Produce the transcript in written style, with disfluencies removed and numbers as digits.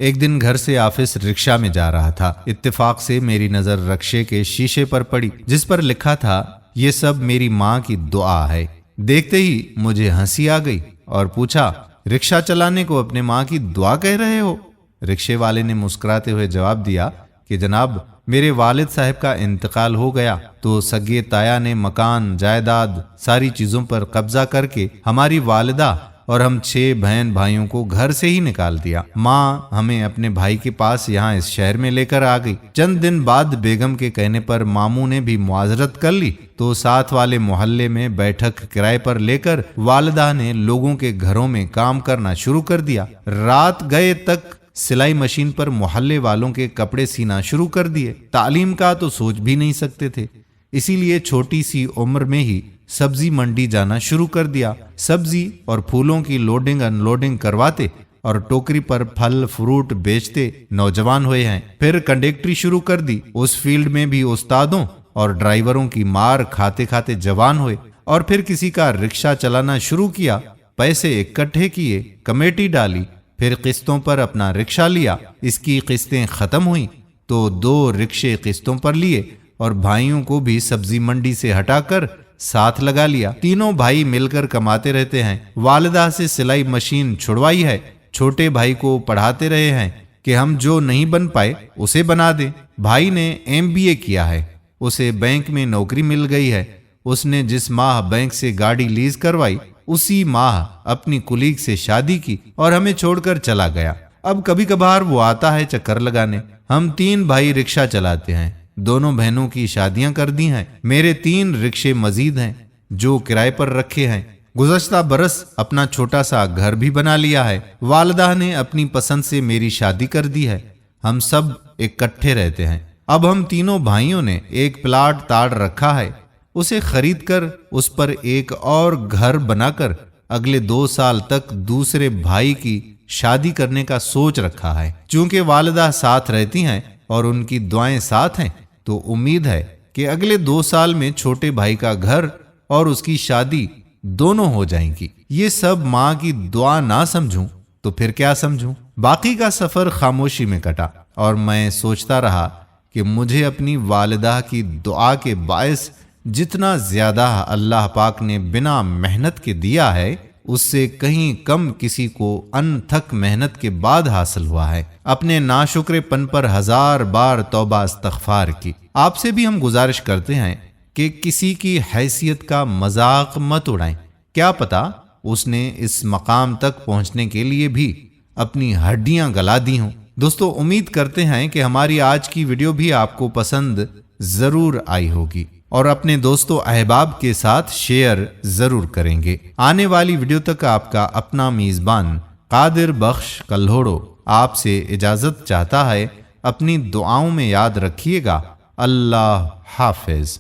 ایک دن گھر سے آفس رکشا میں جا رہا تھا۔ اتفاق سے میری نظر رکشے کے شیشے پر پڑی جس پر لکھا تھا یہ سب میری ماں کی دعا ہے۔ دیکھتے ہی مجھے ہنسی آ گئی اور پوچھا رکشا چلانے کو اپنے ماں کی دعا کہہ رہے ہو؟ رکشے والے نے مسکراتے ہوئے جواب دیا کہ جناب میرے والد صاحب کا انتقال ہو گیا تو سگے تایا نے مکان جائیداد ساری چیزوں پر قبضہ کر کے ہماری والدہ اور ہم 6 بہن بھائیوں کو گھر سے ہی نکال دیا۔ ماں ہمیں اپنے بھائی کے پاس یہاں اس شہر میں لے کر آ گئی۔ چند دن بعد بیگم کے کہنے پر ماموں نے بھی معذرت کر لی تو ساتھ والے محلے میں بیٹھک کرائے پر لے کر والدہ نے لوگوں کے گھروں میں کام کرنا شروع کر دیا۔ رات گئے تک سلائی مشین پر محلے والوں کے کپڑے سینا شروع کر دیے۔ تعلیم کا تو سوچ بھی نہیں سکتے تھے، اسی لیے چھوٹی سی عمر میں ہی سبزی منڈی جانا شروع کر دیا۔ سبزی اور پھولوں کی لوڈنگ ان لوڈنگ کرواتے اور ٹوکری پر پھل فروٹ بیچتے نوجوان ہوئے ہیں۔ پھر کنڈکٹری شروع کر دی۔ اس فیلڈ میں بھی استادوں اور ڈرائیوروں کی مار کھاتے کھاتے جوان ہوئے، اور پھر کسی کا رکشہ چلانا شروع کیا۔ پیسے اکٹھے کیے، کمیٹی ڈالی، پھر قسطوں پر اپنا رکشہ لیا۔ اس کی قسطیں ختم ہوئیں تو 2 رکشے قسطوں پر لیے اور بھائیوں کو بھی سبزی منڈی سے ہٹا کر ساتھ لگا لیا۔ تینوں بھائی مل کر کماتے رہتے ہیں۔ والدہ سے سلائی مشین چھڑوائی ہے۔ چھوٹے بھائی کو پڑھاتے رہے ہیں کہ ہم جو نہیں بن پائے اسے بنا دیں۔ بھائی نے MBA کیا ہے، اسے بینک میں نوکری مل گئی ہے۔ اس نے جس ماہ بینک سے گاڑی لیز کروائی اسی ماہ اپنی کولیگ سے شادی کی اور ہمیں چھوڑ کر چلا گیا۔ اب کبھی کبھار وہ آتا ہے چکر لگانے۔ ہم 3 بھائی رکشہ چلاتے ہیں، دونوں بہنوں کی شادیاں کر دی ہیں۔ میرے 3 رکشے مزید ہیں جو کرائے پر رکھے ہیں۔ گزشتہ برس اپنا چھوٹا سا گھر بھی بنا لیا ہے۔ والدہ نے اپنی پسند سے میری شادی کر دی ہے۔ ہم سب اکٹھے رہتے ہیں۔ اب ہم تینوں بھائیوں نے ایک پلاٹ تاڑ رکھا ہے، اسے خرید کر اس پر ایک اور گھر بنا کر اگلے 2 سال تک دوسرے بھائی کی شادی کرنے کا سوچ رکھا ہے۔ چونکہ والدہ ساتھ رہتی ہیں اور ان کی دعائیں ساتھ ہیں تو امید ہے کہ اگلے 2 سال میں چھوٹے بھائی کا گھر اور اس کی شادی دونوں ہو جائیں گی۔ یہ سب ماں کی دعا نہ سمجھوں تو پھر کیا سمجھوں؟ باقی کا سفر خاموشی میں کٹا اور میں سوچتا رہا کہ مجھے اپنی والدہ کی دعا کے باعث جتنا زیادہ اللہ پاک نے بنا محنت کے دیا ہے اس سے کہیں کم کسی کو انتھک محنت کے بعد حاصل ہوا ہے۔ اپنے ناشکرے پن پر 1000 بار توبہ استغفار کی۔ آپ سے بھی ہم گزارش کرتے ہیں کہ کسی کی حیثیت کا مذاق مت اڑائیں، کیا پتا اس نے اس مقام تک پہنچنے کے لیے بھی اپنی ہڈیاں گلا دی ہوں۔ دوستو، امید کرتے ہیں کہ ہماری آج کی ویڈیو بھی آپ کو پسند ضرور آئی ہوگی اور اپنے دوستوں احباب کے ساتھ شیئر ضرور کریں گے۔ آنے والی ویڈیو تک آپ کا اپنا میزبان قادر بخش کلہوڑو آپ سے اجازت چاہتا ہے۔ اپنی دعاؤں میں یاد رکھیے گا۔ اللہ حافظ۔